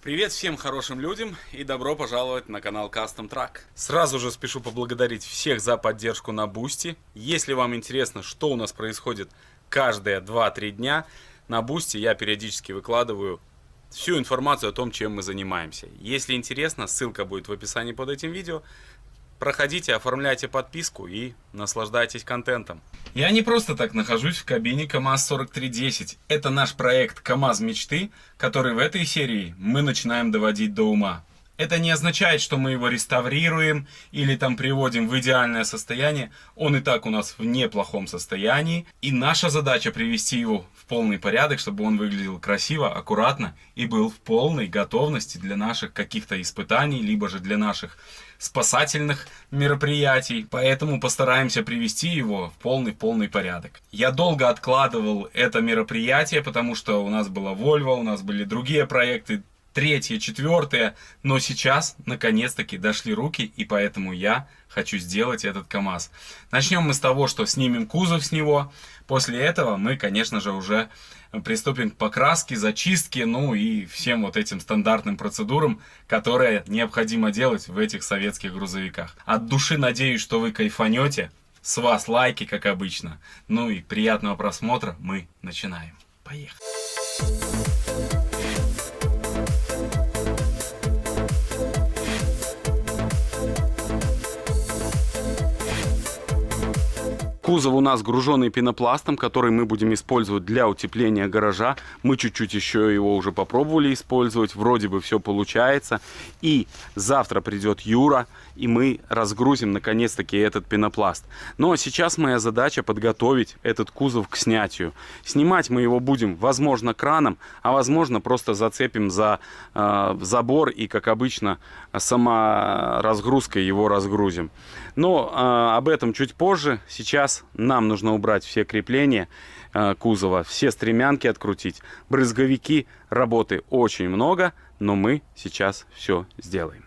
Привет всем хорошим людям и добро пожаловать на канал Custom Truck. Сразу же спешу поблагодарить всех за поддержку на Boosty. Если вам интересно, что у нас происходит каждые 2-3 дня, на Boosty я периодически выкладываю всю информацию о том, чем мы занимаемся. Если интересно, ссылка будет в описании под этим видео. Проходите, оформляйте подписку и наслаждайтесь контентом. Я не просто так нахожусь в кабине КамАЗ-4310. Это наш проект КамАЗ мечты, который в этой серии мы начинаем доводить до ума. Это не означает, что мы его реставрируем или там приводим в идеальное состояние. Он и так у нас в неплохом состоянии. И наша задача привести его в полный порядок, чтобы он выглядел красиво, аккуратно и был в полной готовности для наших каких-то испытаний, либо же для наших спасательных мероприятий. Поэтому постараемся привести его в полный порядок. Я долго откладывал это мероприятие, потому что у нас была Volvo, у нас были другие проекты, третье, четвертое, но сейчас наконец-таки дошли руки, и поэтому я хочу сделать этот КамАЗ. Начнем мы с того, что снимем кузов с него. После этого мы, конечно же, уже приступим к покраске, зачистке, ну и всем вот этим стандартным процедурам, которые необходимо делать в этих советских грузовиках. От души надеюсь, что вы кайфанете. С вас лайки, как обычно. Ну и приятного просмотра. Мы начинаем. Поехали. Кузов у нас груженный пенопластом, который мы будем использовать для утепления гаража. Мы чуть-чуть еще его уже попробовали использовать. Вроде бы все получается. И завтра придет Юра, и мы разгрузим наконец-таки этот пенопласт. Но сейчас моя задача подготовить этот кузов к снятию. Снимать мы его будем, возможно, краном, а возможно просто зацепим за забор и, как обычно, саморазгрузкой его разгрузим. Но об этом чуть позже. Сейчас нам нужно убрать все крепления кузова, все стремянки открутить. Брызговики, работы очень много, но мы сейчас все сделаем.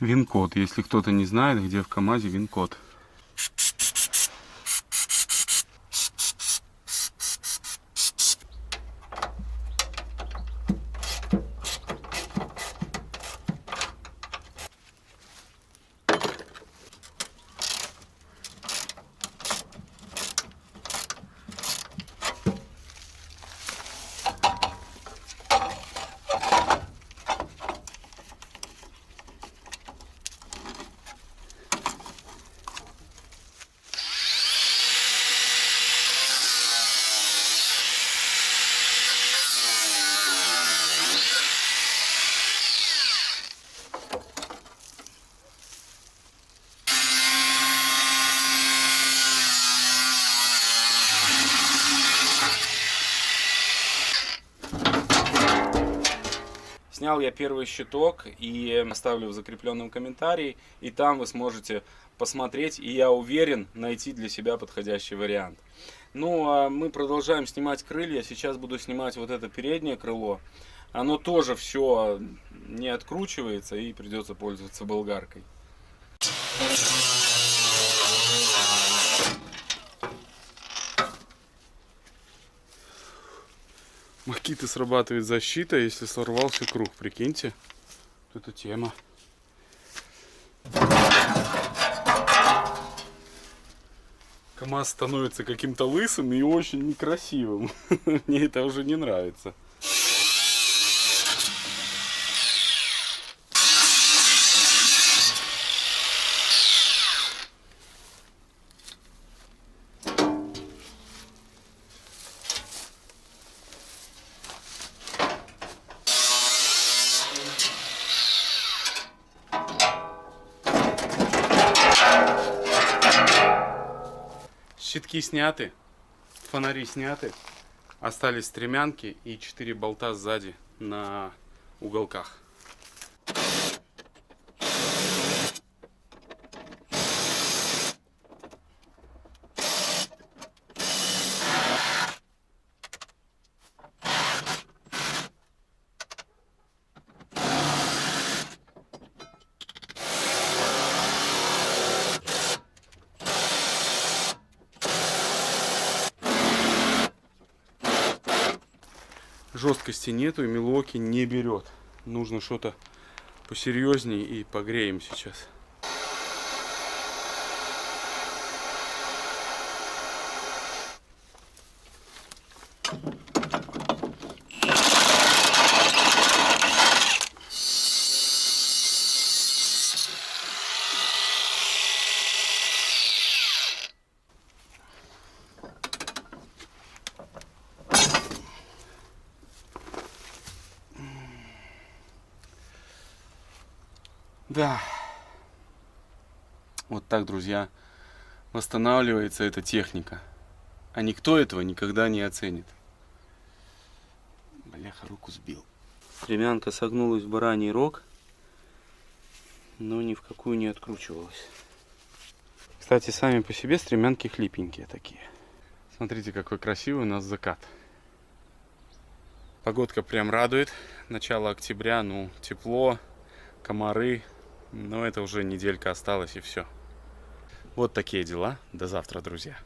Вин-код, если кто-то не знает, где в КамАЗе вин-код. Снял я первый щиток и оставлю в закрепленном комментарии, и там вы сможете посмотреть, и я уверен, найти для себя подходящий вариант. Ну, а мы продолжаем снимать крылья. Сейчас буду снимать вот это переднее крыло. Оно тоже все не откручивается, и придется пользоваться болгаркой. Макиты срабатывает защита, если сорвался круг, прикиньте. Вот это тема. КамАЗ становится каким-то лысым и очень некрасивым. Мне это уже не нравится. Щитки сняты, фонари сняты, остались стремянки и 4 болта сзади на уголках. Жесткости нету и Милуоки не берет. Нужно что-то посерьезнее и погреем сейчас. Да, вот так, друзья, восстанавливается эта техника. А никто этого никогда не оценит. Бляха, руку сбил. Стремянка согнулась в бараний рог, но ни в какую не откручивалась. Кстати, сами по себе стремянки хлипенькие такие. Смотрите, какой красивый у нас закат. Погодка прям радует. Начало октября, ну, тепло, комары. Но это уже неделька осталась и все. Вот такие дела. До завтра, друзья.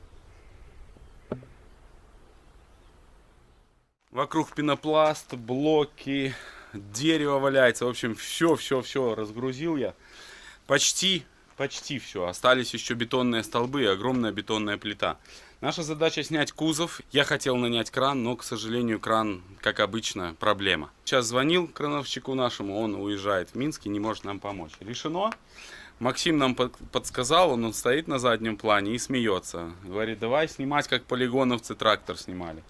Вокруг пенопласт, блоки, дерево валяется. В общем, все разгрузил я. Почти все. Остались еще бетонные столбы и огромная бетонная плита. Наша задача снять кузов. Я хотел нанять кран, но, к сожалению, кран, как обычно, проблема. Сейчас звонил крановщику нашему, он уезжает в Минск и не может нам помочь. Решено. Максим нам подсказал, он стоит на заднем плане и смеется. Говорит, давай снимать, как полигоновцы трактор снимали.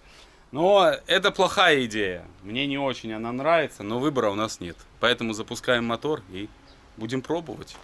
Но это плохая идея. Мне не очень она нравится, но выбора у нас нет. Поэтому запускаем мотор и будем пробовать.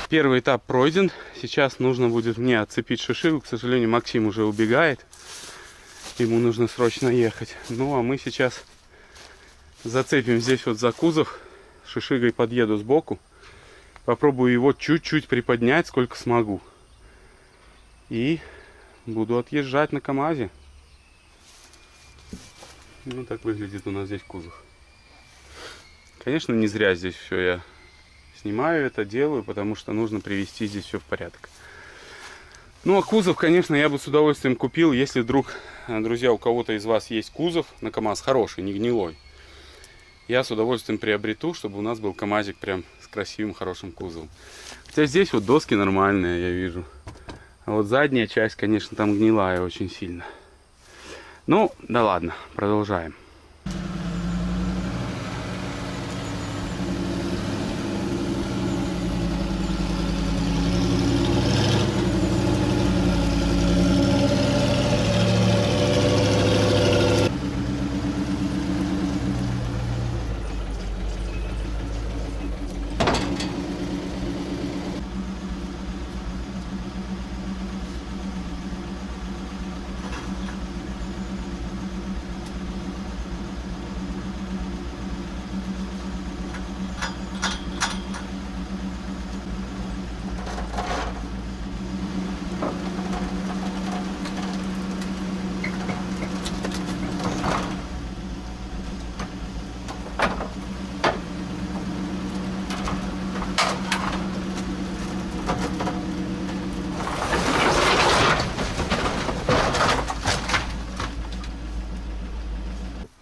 Первый этап пройден. Сейчас нужно будет мне отцепить шишигу. К сожалению, Максим уже убегает. Ему нужно срочно ехать. Ну, а мы сейчас зацепим здесь вот за кузов. Шишигой подъеду сбоку. Попробую его чуть-чуть приподнять, сколько смогу. И буду отъезжать на КамАЗе. Ну, так выглядит у нас здесь кузов. Конечно, не зря здесь все я снимаю это, делаю, потому что нужно привести здесь все в порядок. Ну, а кузов, конечно, я бы с удовольствием купил, если вдруг, друзья, у кого-то из вас есть кузов на КамАЗ хороший, не гнилой. Я с удовольствием приобрету, чтобы у нас был КамАЗик прям с красивым, хорошим кузовом. Хотя здесь вот доски нормальные, я вижу. А вот задняя часть, конечно, там гнилая очень сильно. Ну, да ладно, продолжаем.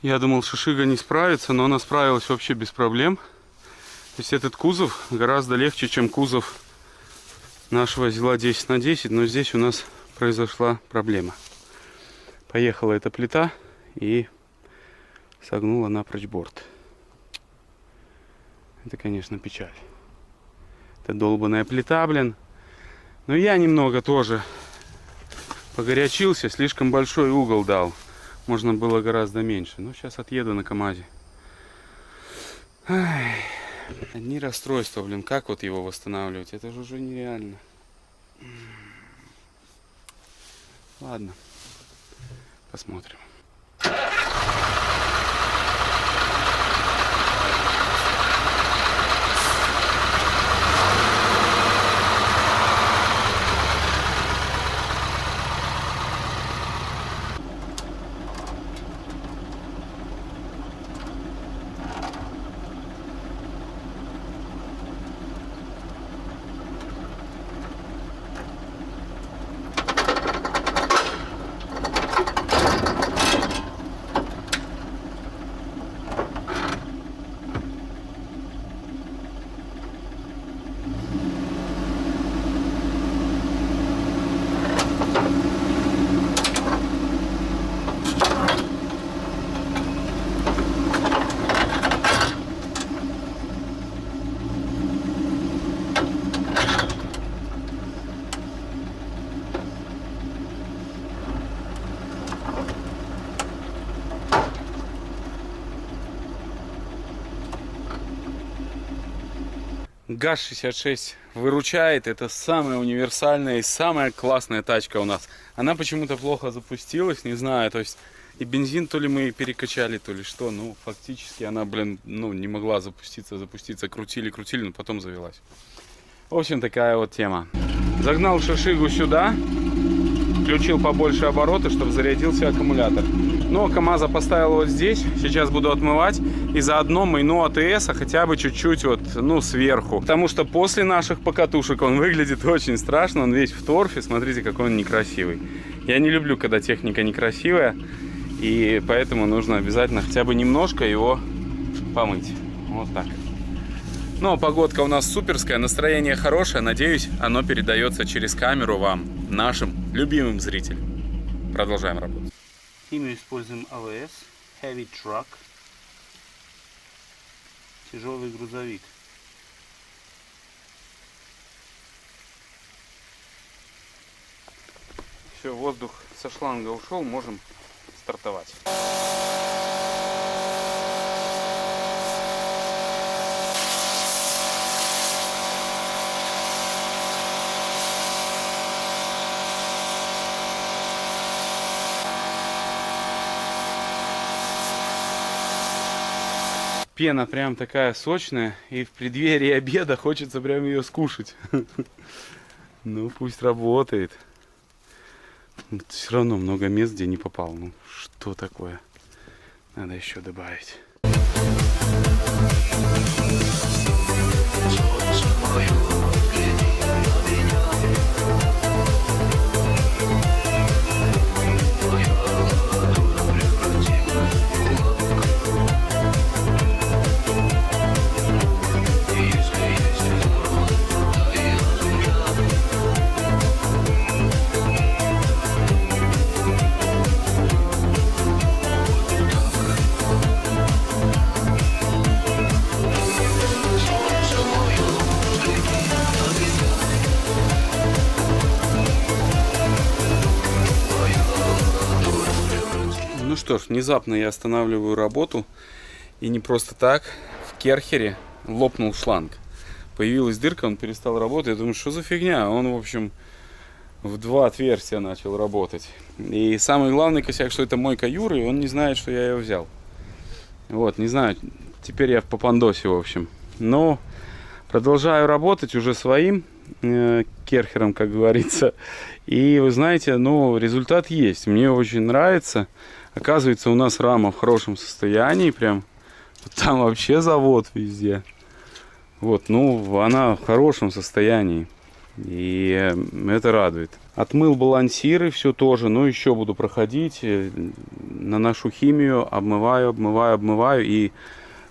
Я думал, шишига не справится, но она справилась вообще без проблем. То есть этот кузов гораздо легче, чем кузов нашего Зила 10х10, но здесь у нас произошла проблема. Поехала эта плита и согнула напрочь борт. Это, конечно, печаль. Это долбаная плита, блин. Но я немного тоже погорячился, слишком большой угол дал. Можно было гораздо меньше. Но сейчас отъеду на КамАЗе. Ай, одни расстройства, блин. Как вот его восстанавливать? Это же уже нереально. Ладно. Посмотрим. ГАЗ-66 выручает. Это самая универсальная и самая классная тачка у нас. Она почему-то плохо запустилась, не знаю. То есть и бензин то ли мы перекачали, то ли что. Ну, фактически она, блин, ну, не могла запуститься. Крутили, но потом завелась. В общем, такая вот тема. Загнал шишигу сюда. Включил побольше обороты, чтобы зарядился аккумулятор. Но КамАЗа поставил вот здесь. Сейчас буду отмывать. И заодно майну АТС хотя бы чуть-чуть вот, ну, сверху. Потому что после наших покатушек он выглядит очень страшно. Он весь в торфе. Смотрите, какой он некрасивый. Я не люблю, когда техника некрасивая. И поэтому нужно обязательно хотя бы немножко его помыть. Вот так. Но погодка у нас суперская, настроение хорошее. Надеюсь, оно передается через камеру вам, нашим любимым зрителям. Продолжаем работать. И мы используем АВС, Heavy Truck, тяжелый грузовик. Все, воздух со шланга ушел, можем стартовать. Пена прям такая сочная, и в преддверии обеда хочется прям ее скушать. Ну, пусть работает. Все равно много мест, где не попал. Ну, что такое? Надо еще добавить. Ну что ж, внезапно я останавливаю работу, и не просто так. В керхере лопнул шланг. Появилась дырка, он перестал работать. Я думаю, что за фигня? Он, в общем, в два отверстия начал работать. И самый главный косяк, что это мойка Юры, и он не знает, что я ее взял. Вот, не знаю, теперь я в попандосе, в общем. Но продолжаю работать уже своим керхером, как говорится. И вы знаете, ну, результат есть. Мне очень нравится. Оказывается, у нас рама в хорошем состоянии. Прям там вообще завод везде. Вот, ну, она в хорошем состоянии. И это радует. Отмыл балансиры, все тоже. Но еще буду проходить. Наношу химию, обмываю. И,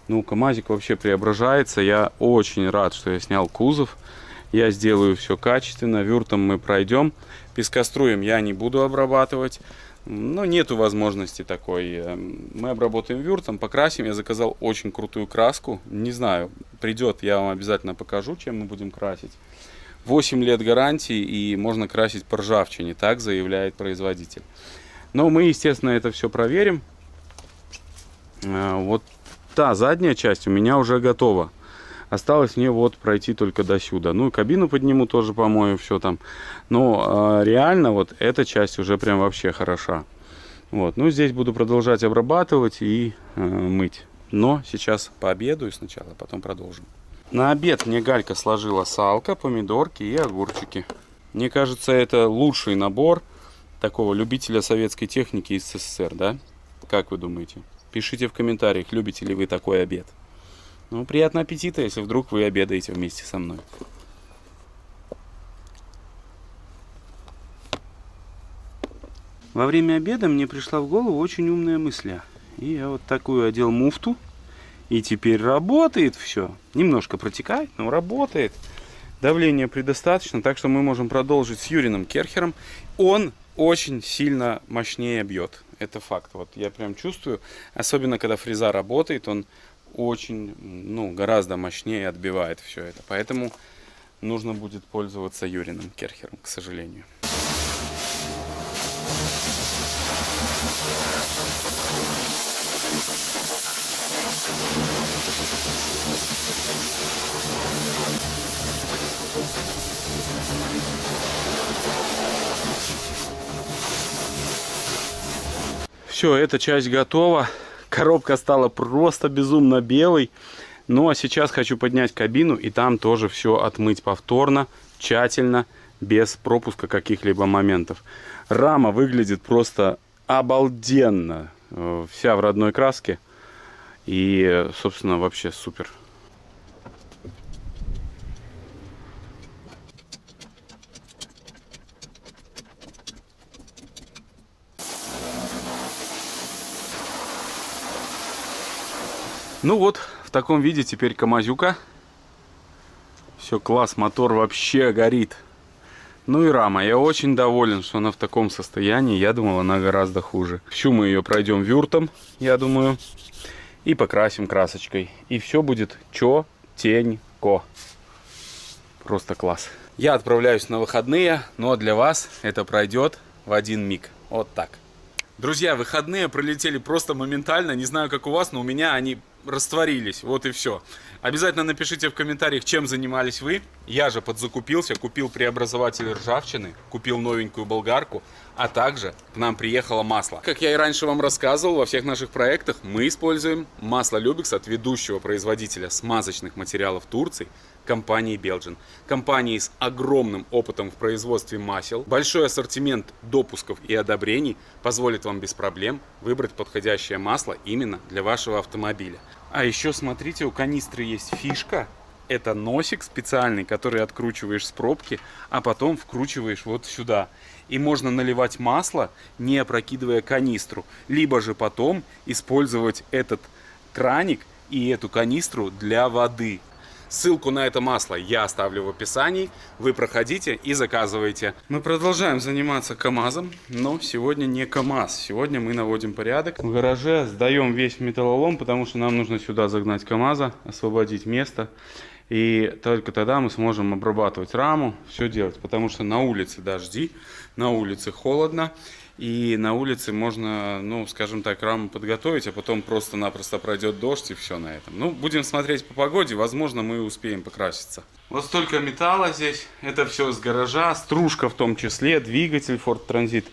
ну, КамАЗик вообще преображается. Я очень рад, что я снял кузов. Я сделаю все качественно. Вюртом мы пройдем. Пескоструем я не буду обрабатывать. Но нету возможности такой. Мы обработаем вюртом, покрасим. Я заказал очень крутую краску. Не знаю, придет, я вам обязательно покажу, чем мы будем красить. 8 лет гарантии, и можно красить по ржавчине, так заявляет производитель. Но мы, естественно, это все проверим. Вот та задняя часть у меня уже готова. Осталось мне вот пройти только до сюда. Ну и кабину подниму, тоже помою, все там. Но реально вот эта часть уже прям вообще хороша. Вот, ну здесь буду продолжать обрабатывать и мыть. Но сейчас пообедаю сначала, потом продолжим. На обед мне Галька сложила салка, помидорки и огурчики. Мне кажется, это лучший набор такого любителя советской техники из СССР, да? Как вы думаете? Пишите в комментариях, любите ли вы такой обед. Ну, приятного аппетита, если вдруг вы обедаете вместе со мной. Во время обеда мне пришла в голову очень умная мысль. И я вот такую одел муфту. И теперь работает все. Немножко протекает, но работает. Давления предостаточно, так что мы можем продолжить с Юриным Керхером. Он очень сильно мощнее бьет. Это факт. Вот я прям чувствую. Особенно, когда фреза работает, он очень, ну, гораздо мощнее отбивает все это. Поэтому нужно будет пользоваться Юриным Керхером, к сожалению. Все, эта часть готова. Коробка стала просто безумно белой. Ну а сейчас хочу поднять кабину и там тоже все отмыть повторно, тщательно, без пропуска каких-либо моментов. Рама выглядит просто обалденно. Вся в родной краске. И, собственно, вообще супер. Ну вот, в таком виде теперь КамАЗюка. Все, класс, мотор вообще горит. Ну и рама. Я очень доволен, что она в таком состоянии. Я думал, она гораздо хуже. Всю мы ее пройдем вюртом, я думаю. И покрасим красочкой. И все будет чётенько. Просто класс. Я отправляюсь на выходные, но для вас это пройдет в один миг. Вот так. Друзья, выходные пролетели просто моментально. Не знаю, как у вас, но у меня они растворились. Вот и все. Обязательно напишите в комментариях, чем занимались вы. Я же подзакупился, купил преобразователь ржавчины, купил новенькую болгарку, а также к нам приехало масло. Как я и раньше вам рассказывал, во всех наших проектах мы используем масло Любекс от ведущего производителя смазочных материалов Турции, компании Belgian. Компании с огромным опытом в производстве масел. Большой ассортимент допусков и одобрений позволит вам без проблем выбрать подходящее масло именно для вашего автомобиля. А еще смотрите, у канистры есть фишка. Это носик специальный, который откручиваешь с пробки, а потом вкручиваешь вот сюда. И можно наливать масло, не опрокидывая канистру. Либо же потом использовать этот краник и эту канистру для воды. Ссылку на это масло я оставлю в описании. Вы проходите и заказывайте. Мы продолжаем заниматься КамАЗом, но сегодня не КамАЗ. Сегодня мы наводим порядок. В гараже сдаем весь металлолом, потому что нам нужно сюда загнать КамАЗа, освободить место. И только тогда мы сможем обрабатывать раму, все делать. Потому что на улице дожди, на улице холодно. И на улице можно, ну, скажем так, раму подготовить, а потом просто-напросто пройдет дождь и все на этом. Ну, будем смотреть по погоде, возможно, мы успеем покраситься. Вот столько металла здесь, это все с гаража, стружка в том числе, двигатель Ford Transit.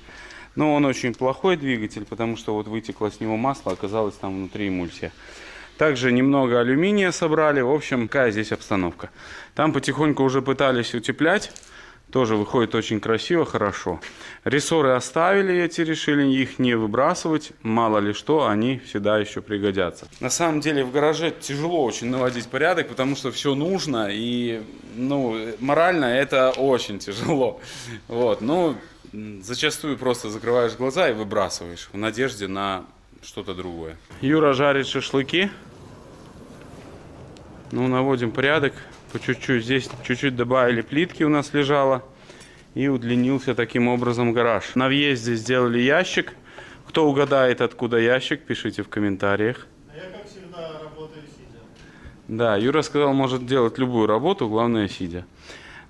Но он очень плохой двигатель, потому что вот вытекло с него масло, оказалось там внутри эмульсия. Также немного алюминия собрали, в общем, какая здесь обстановка. Там потихоньку уже пытались утеплять. Тоже выходит очень красиво, хорошо. Рессоры оставили эти, решили их не выбрасывать. Мало ли что, они всегда еще пригодятся. На самом деле в гараже тяжело очень наводить порядок, потому что все нужно. И морально это очень тяжело. Вот, зачастую просто закрываешь глаза и выбрасываешь в надежде на что-то другое. Юра жарит шашлыки. Наводим порядок. По чуть-чуть. Здесь чуть-чуть добавили плитки, у нас лежало. И удлинился таким образом гараж. На въезде сделали ящик. Кто угадает, откуда ящик, пишите в комментариях. Я, как всегда, работаю сидя. Да, Юра сказал, может делать любую работу, главное сидя.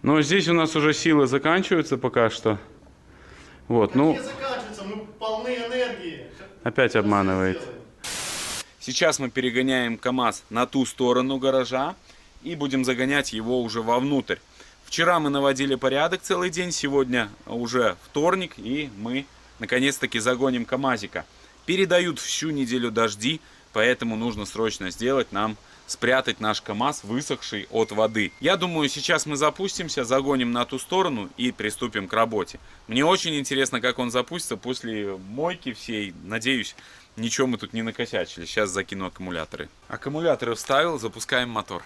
Но здесь у нас уже силы заканчиваются пока что. Вот, Какие заканчиваются? Мы полны энергии. Опять обманывает. Сейчас мы перегоняем КАМАЗ на ту сторону гаража. И будем загонять его уже вовнутрь. Вчера мы наводили порядок целый день, сегодня уже вторник, и мы наконец-таки загоним КАМАЗика. Передают всю неделю дожди, поэтому нужно срочно сделать нам, спрятать наш КАМАЗ, высохший от воды. Я думаю, сейчас мы запустимся, загоним на ту сторону и приступим к работе. Мне очень интересно, как он запустится после мойки всей. Надеюсь, ничего мы тут не накосячили. Сейчас закину аккумуляторы. Аккумуляторы вставил, запускаем мотор.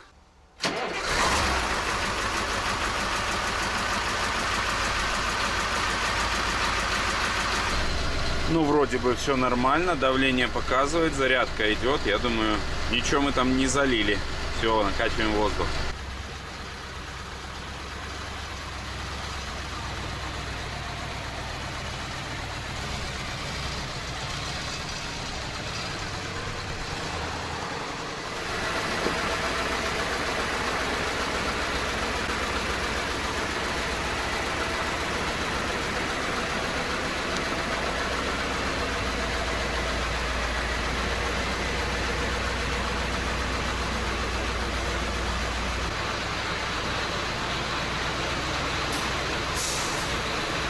Вроде бы все нормально, давление показывает, зарядка идет. Я думаю, ничего мы там не залили. Все, накачиваем воздух.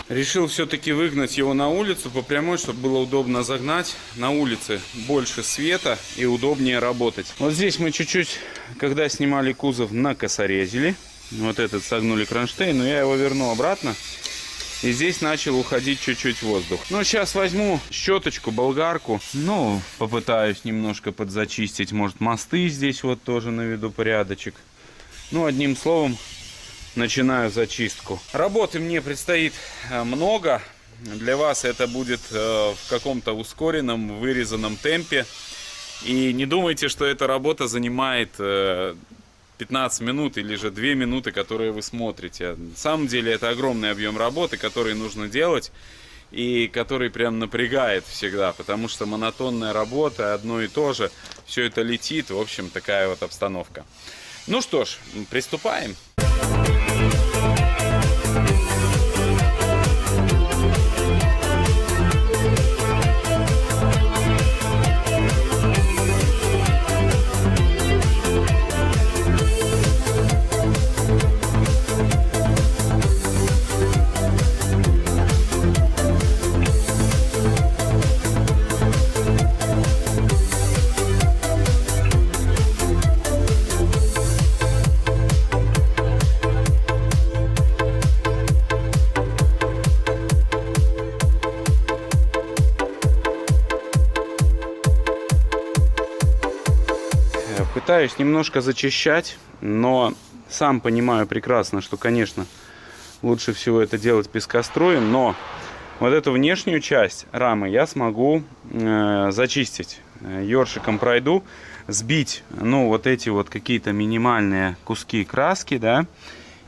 Решил все-таки выгнать его на улицу по прямой, чтобы было удобно загнать. На улице больше света и удобнее работать. Вот здесь мы чуть-чуть, когда снимали кузов, накосорезили. Вот этот согнули кронштейн, но я его верну обратно. И здесь начал уходить чуть-чуть воздух. Сейчас возьму щеточку, болгарку. Попытаюсь немножко подзачистить. Может, мосты здесь вот тоже наведу порядочек. Одним словом, начинаю зачистку. Работы мне предстоит много. Для вас это будет в каком-то ускоренном, вырезанном темпе. И не думайте, что эта работа занимает 15 минут или же 2 минуты, которые вы смотрите. На самом деле это огромный объем работы, который нужно делать. И который прям напрягает всегда. Потому что монотонная работа, одно и то же. Все это летит. В общем, такая вот обстановка. Что ж, приступаем. Пытаюсь немножко зачищать, но сам понимаю прекрасно, что, конечно, лучше всего это делать пескоструем, но вот эту внешнюю часть рамы я смогу зачистить. Ёршиком пройду, сбить, вот эти вот какие-то минимальные куски краски, да,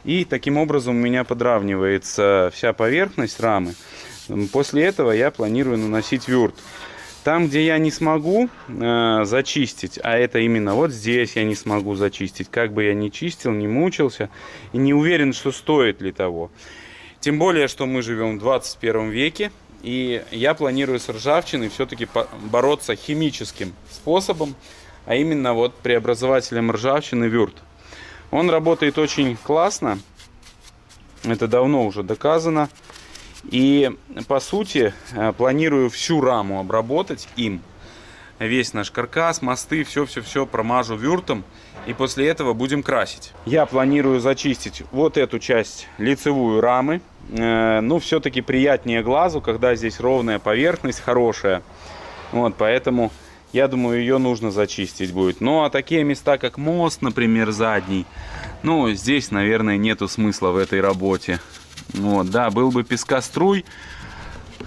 и таким образом у меня подравнивается вся поверхность рамы. После этого я планирую наносить вюрт. Там, где я не смогу зачистить, а это именно вот здесь я не смогу зачистить, как бы я ни чистил, не мучился, и не уверен, что стоит ли того. Тем более, что мы живем в 21 веке, и я планирую с ржавчиной все-таки бороться химическим способом, а именно вот преобразователем ржавчины вюрт. Он работает очень классно, это давно уже доказано. И по сути планирую всю раму обработать им. весь наш каркас, мосты, все промажу вюртом. И после этого будем красить. Я планирую зачистить вот эту часть лицевую рамы. Ну, все-таки приятнее глазу, когда здесь ровная поверхность, хорошая. Вот, поэтому я думаю, ее нужно зачистить будет. Ну, а такие места, как мост, например, задний, ну, здесь, наверное, нету смысла в этой работе. Вот, да, был бы пескоструй.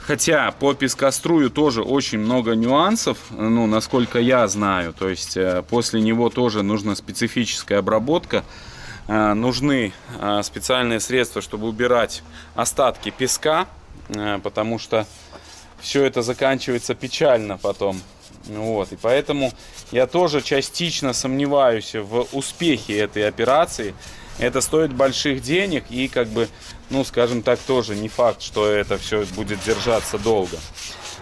Хотя по пескострую тоже очень много нюансов, ну, насколько я знаю. То есть после него тоже нужна специфическая обработка. Нужны специальные средства, чтобы убирать остатки песка, потому что все это заканчивается печально потом. Вот, и поэтому я тоже частично сомневаюсь в успехе этой операции. Это стоит больших денег и, как бы, ну, скажем так, тоже не факт, что это все будет держаться долго.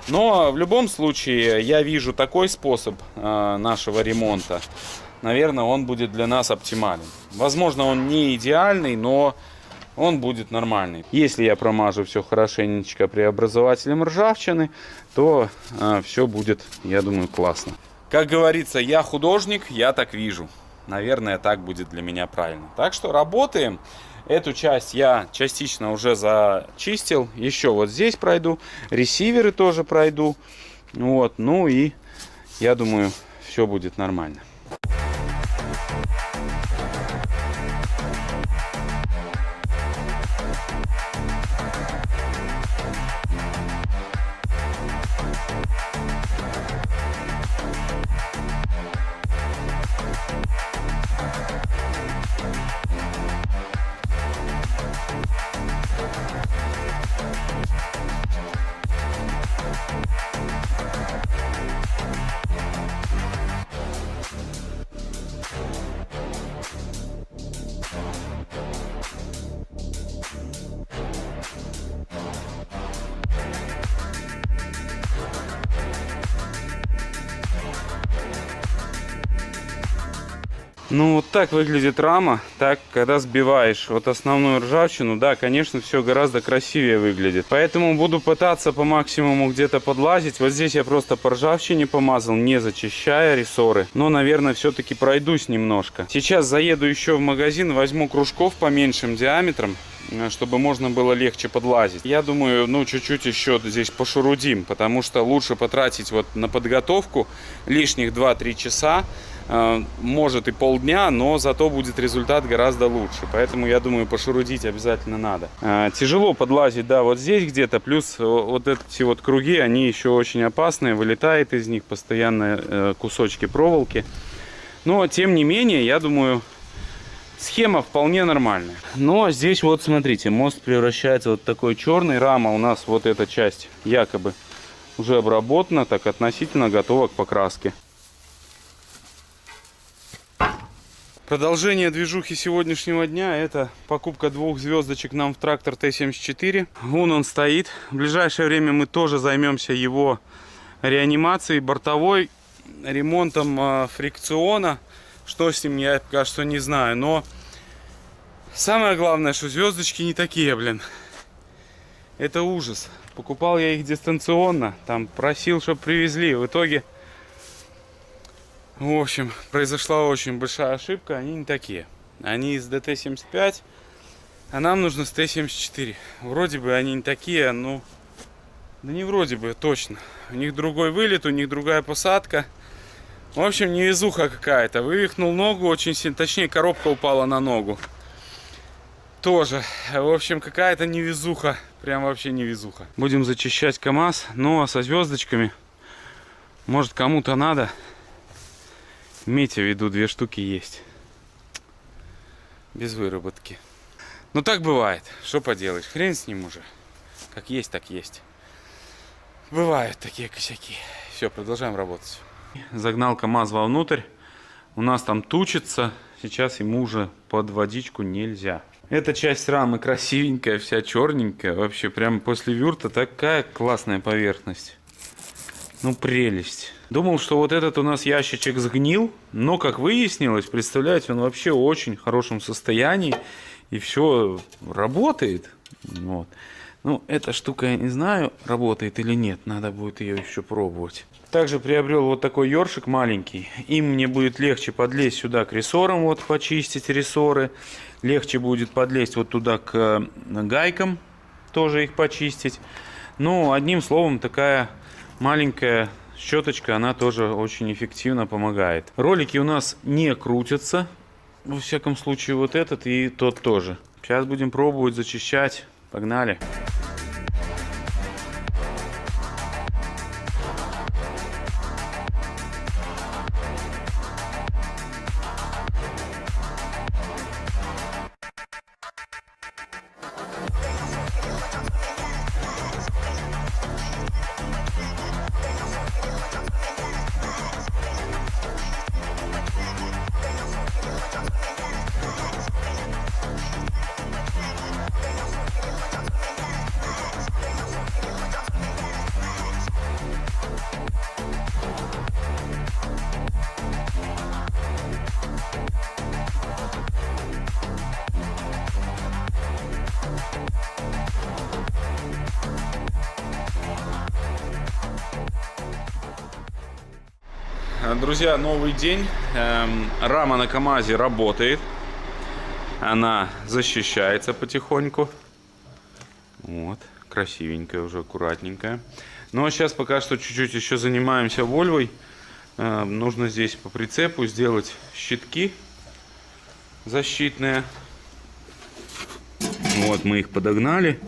Но в любом случае я вижу такой способ нашего ремонта. Наверное, он будет для нас оптимален. Возможно, он не идеальный, но он будет нормальный. Если я промажу все хорошенечко преобразователем ржавчины, то все будет, я думаю, классно. Как говорится, я художник, я так вижу. Наверное, так будет для меня правильно. Так что работаем. Эту часть я частично уже зачистил. Еще вот здесь пройду. Ресиверы тоже пройду. Вот. Ну и я думаю, все будет нормально. Ну, вот так выглядит рама. Так, когда сбиваешь вот основную ржавчину, да, конечно, все гораздо красивее выглядит. Поэтому буду пытаться по максимуму где-то подлазить. Вот здесь я просто по ржавчине помазал, не зачищая рессоры. Но, наверное, все-таки пройдусь немножко. Сейчас заеду еще в магазин, возьму кружков поменьшим диаметром, чтобы можно было легче подлазить. Я думаю, ну, чуть-чуть еще здесь пошурудим, потому что лучше потратить вот на подготовку лишних 2-3 часа, может и полдня, но зато будет результат гораздо лучше. Поэтому, я думаю, пошурудить обязательно надо. Тяжело подлазить, да, вот здесь где-то. Плюс вот эти вот круги, они еще очень опасные. Вылетает из них постоянно кусочки проволоки. Но, тем не менее, я думаю, схема вполне нормальная. Но здесь вот, смотрите, мост превращается вот в такой черный. Рама у нас, вот эта часть, якобы уже обработана, так относительно готова к покраске. Продолжение движухи сегодняшнего дня — это покупка 2 звездочек нам в трактор Т-74. Вон он стоит. В ближайшее время мы тоже займемся его реанимацией, бортовой, ремонтом фрикциона. Что с ним, я пока что не знаю. Но самое главное, что звездочки не такие, блин. Это ужас. Покупал я их дистанционно. Там просил, чтобы привезли. В итоге... В общем, произошла очень большая ошибка. Они не такие. Они из ДТ-75, а нам нужно с Т-74. Вроде бы они не такие, но... Да не вроде бы, точно. У них другой вылет, у них другая посадка. В общем, невезуха какая-то. Вывихнул ногу очень сильно. Точнее, коробка упала на ногу. Тоже. В общем, какая-то невезуха. Прям вообще невезуха. Будем зачищать КамАЗ. Ну, а со звездочками, может, кому-то надо... Имейте в виду, 2 штуки есть. Без выработки. Ну так бывает. Что поделаешь? Хрен с ним уже. Как есть, так есть. Бывают такие косяки. Все, продолжаем работать. Загнал КамАЗ вовнутрь. У нас там тучится. Сейчас ему уже под водичку нельзя. Эта часть рамы красивенькая, вся черненькая. Вообще, прям после вюрта такая классная поверхность. Ну, прелесть. Думал, что вот этот у нас ящичек сгнил, но, как выяснилось, представляете, он вообще в очень хорошем состоянии, и все работает. Вот. Ну, эта штука, я не знаю, работает или нет. Надо будет ее еще пробовать. Также приобрел вот такой ёршик маленький. Им мне будет легче подлезть сюда к рессорам, вот почистить рессоры. Легче будет подлезть вот туда к гайкам, тоже их почистить. Ну, одним словом, такая маленькая щеточка, она тоже очень эффективно помогает. Ролики у нас не крутятся. Во всяком случае, вот этот и тот тоже. Сейчас будем пробовать зачищать. Погнали. Друзья, новый день. Рама на КамАЗе работает. Она защищается потихоньку. Вот, красивенькая, уже аккуратненькая. Ну а сейчас пока что чуть-чуть еще занимаемся Вольвой. Нужно здесь по прицепу сделать щитки защитные. Вот мы их подогнали.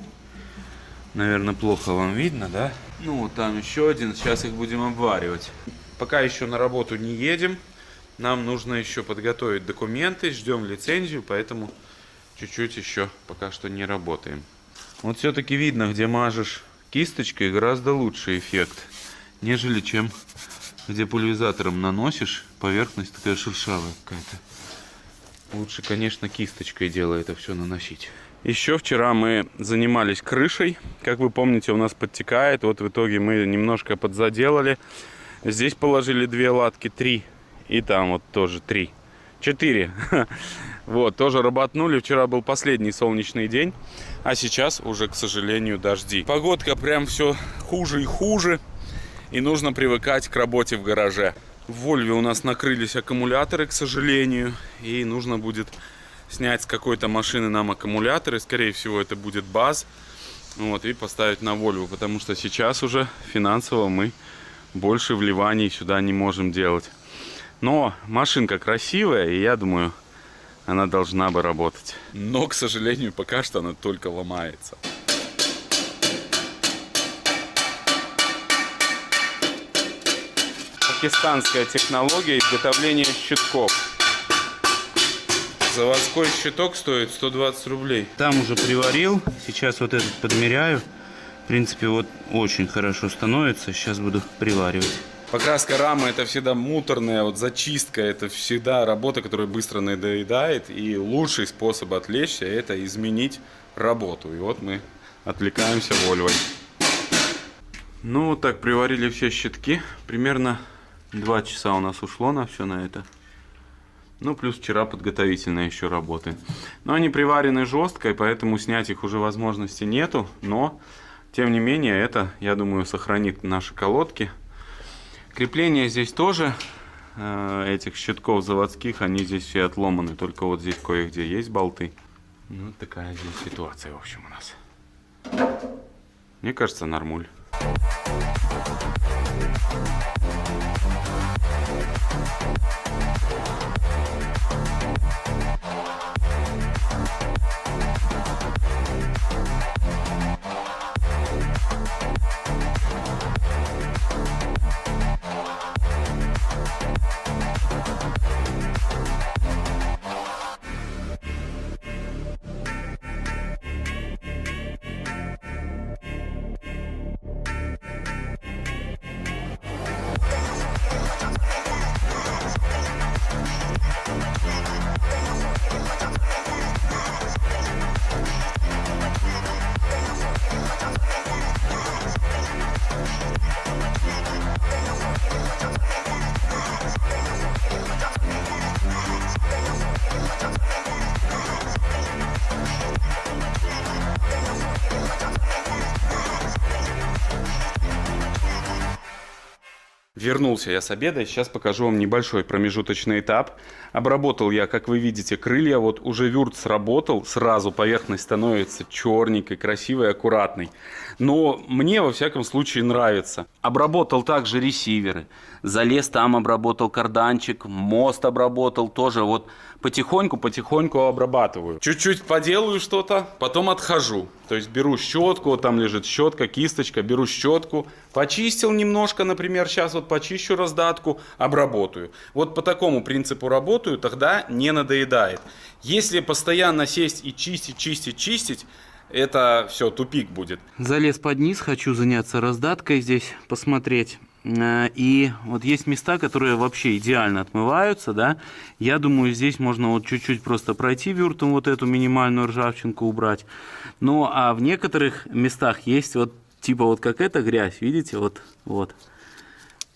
Наверное, плохо вам видно, да? Ну вот там еще один. Сейчас их будем обваривать. Пока еще на работу не едем. Нам нужно еще подготовить документы. Ждем лицензию, поэтому чуть-чуть еще пока что не работаем. Вот все-таки видно, где мажешь кисточкой, гораздо лучший эффект, нежели чем где пульверизатором наносишь. Поверхность такая шершавая какая-то. Лучше, конечно, кисточкой дело это все наносить. Еще вчера мы занимались крышей. Как вы помните, у нас подтекает. Вот в итоге мы немножко подзаделали. Здесь положили 2 латки, 3. И там вот тоже 3. 4. Вот, тоже работнули. Вчера был последний солнечный день. А сейчас уже, к сожалению, дожди. Погодка прям все хуже и хуже. И нужно привыкать к работе в гараже. В Вольве у нас накрылись аккумуляторы, к сожалению. И нужно будет снять с какой-то машины нам аккумуляторы. Скорее всего, это будет БАЗ. Вот, и поставить на Вольву. Потому что сейчас уже финансово мы больше вливаний сюда не можем делать. Но машинка красивая, и я думаю, она должна бы работать. Но, к сожалению, пока что она только ломается. Пакистанская технология изготовления щитков. Заводской щиток стоит 120 рублей. Там уже приварил. Сейчас вот этот подмеряю. В принципе, вот очень хорошо становится. Сейчас буду приваривать. Покраска рамы — это всегда муторная, вот зачистка — это всегда работа, которая быстро надоедает. И лучший способ отвлечься — это изменить работу. И вот мы отвлекаемся Вольвой. Ну вот так, приварили все щитки. Примерно 2 часа у нас ушло на все на это. Ну, плюс вчера подготовительные еще работы. Но они приварены жестко, и поэтому снять их уже возможности нету. Но, тем не менее, это, я думаю, сохранит наши колодки. Крепления здесь тоже, этих щитков заводских, они здесь все отломаны. Только вот здесь кое-где есть болты. Ну, такая здесь ситуация, в общем, у нас. Мне кажется, нормуль. Вернулся я с обеда, и сейчас покажу вам небольшой промежуточный этап. Обработал я, как вы видите, крылья. Вот уже вюрт сработал, сразу поверхность становится черненькой, красивой, аккуратной. Но мне, во всяком случае, нравится. Обработал также ресиверы. Залез там, обработал карданчик, мост обработал тоже. Вот потихоньку обрабатываю. Чуть-чуть поделаю что-то, потом отхожу. То есть беру щетку, вот там лежит щетка, кисточка, беру щетку, почистил немножко, например, сейчас вот почищу раздатку, обработаю. Вот по такому принципу работаю, тогда не надоедает. Если постоянно сесть и чистить, это все, тупик будет. Залез под низ, хочу заняться раздаткой здесь, посмотреть. И вот есть места, которые вообще идеально отмываются, да. Я думаю, здесь можно вот чуть-чуть просто пройти вюртом, вот эту минимальную ржавчинку убрать. Ну, а в некоторых местах есть вот, типа вот как эта грязь, видите, вот.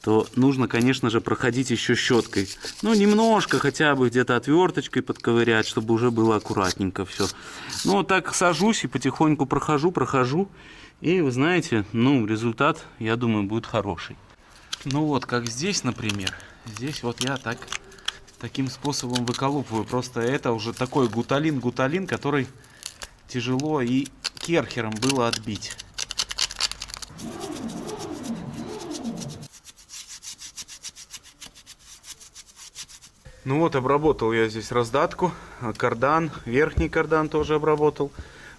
То нужно, конечно же, проходить еще щеткой. Ну, немножко, хотя бы где-то отверточкой подковырять, чтобы уже было аккуратненько все. Ну, вот так сажусь и потихоньку прохожу. И, вы знаете, ну, результат, я думаю, будет хороший. Ну, вот, как здесь, например. Здесь вот я таким способом выколупываю. Просто это уже такой гуталин, который тяжело и керхером было отбить. Ну вот, обработал я здесь раздатку, кардан, верхний кардан тоже обработал.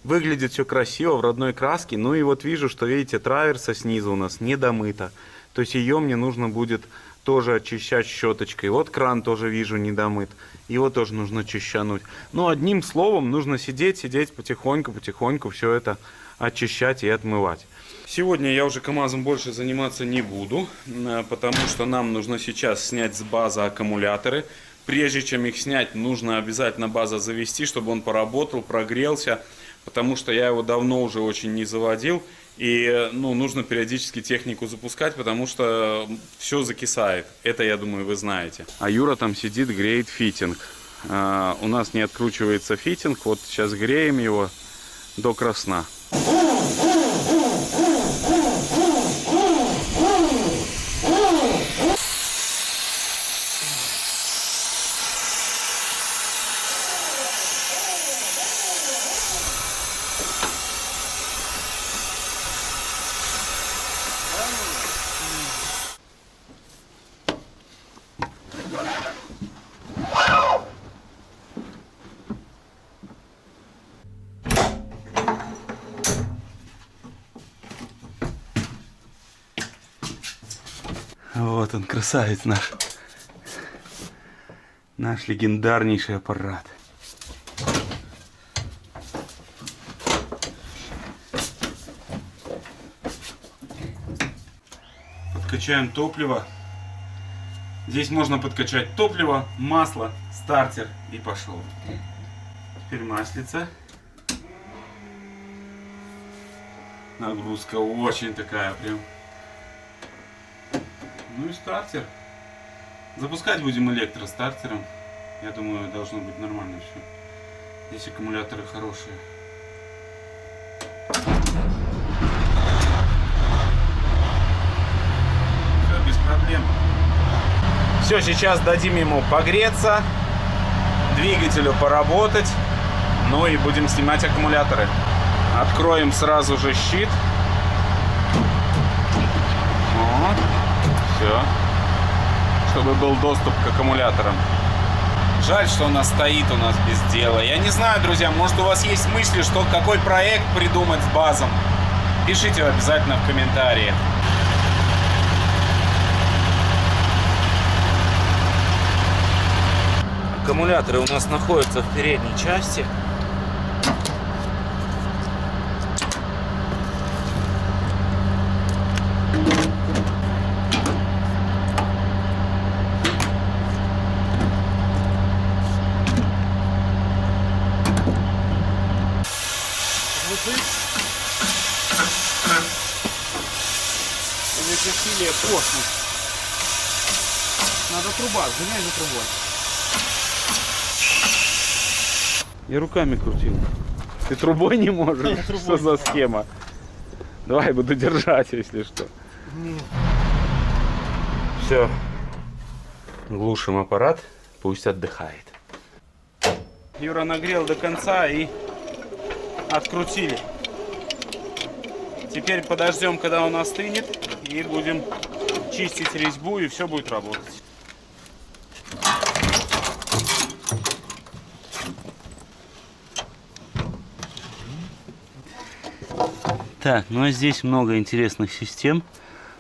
Выглядит все красиво, в родной краске. Ну и вот вижу, что, видите, траверса снизу у нас не домыта. То есть ее мне нужно будет тоже очищать щеточкой. Вот кран тоже вижу не домыт. Его тоже нужно очищануть. Ну, одним словом, нужно сидеть потихоньку все это очищать и отмывать. Сегодня я уже КамАЗом больше заниматься не буду, потому что нам нужно сейчас снять с базы аккумуляторы. Прежде чем их снять, нужно обязательно базу завести, чтобы он поработал, прогрелся, потому что я его давно уже очень не заводил. И нужно периодически технику запускать, потому что все закисает. Это, я думаю, вы знаете. А Юра там сидит, греет фитинг. У нас не откручивается фитинг. Вот сейчас греем его до красна. Вот он, красавец наш. Наш легендарнейший аппарат. Подкачаем топливо. Здесь можно подкачать топливо, масло, стартер и пошел. Теперь маслица. Нагрузка очень такая прям. Ну и стартер. Запускать будем электростартером. Я думаю, должно быть нормально все. Здесь аккумуляторы хорошие. Все без проблем. Все, сейчас дадим ему погреться, двигателю поработать. Ну и будем снимать аккумуляторы. Откроем сразу же щит. Вот. Все. Чтобы был доступ к аккумуляторам. Жаль, что он стоит у нас без дела. Я не знаю, друзья, может у вас есть мысли, что какой проект придумать с базом? Пишите обязательно в комментариях. Аккумуляторы у нас находятся в передней части. Усилие космос. Надо труба, сгоняй за трубой. Я руками крутил. Ты трубой не можешь? Что за схема? Давай, буду держать, если что. Все. Глушим аппарат, пусть отдыхает. Юра нагрел до конца и открутили. Теперь подождем, когда он остынет, и будем чистить резьбу, и все будет работать. Так, ну а здесь много интересных систем.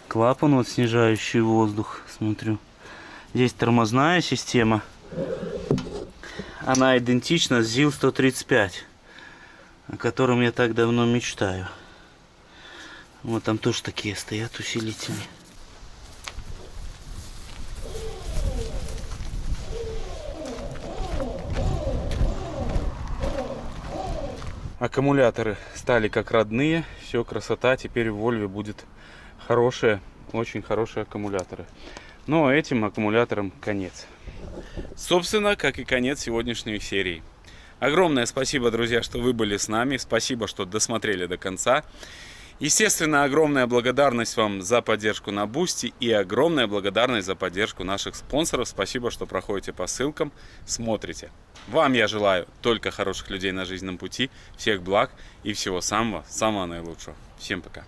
Клапан вот снижающий воздух, смотрю. Здесь тормозная система. Она идентична с ЗИЛ-135, о котором я так давно мечтаю. Вот там тоже такие стоят усилители. Аккумуляторы стали как родные. Все, красота. Теперь в Volvo будет хорошие, очень хорошие аккумуляторы. Но этим аккумуляторам конец. Собственно, как и конец сегодняшней серии. Огромное спасибо, друзья, что вы были с нами. Спасибо, что досмотрели до конца. Естественно, огромная благодарность вам за поддержку на Boosty и огромная благодарность за поддержку наших спонсоров. Спасибо, что проходите по ссылкам, смотрите. Вам я желаю только хороших людей на жизненном пути, всех благ и всего самого наилучшего. Всем пока.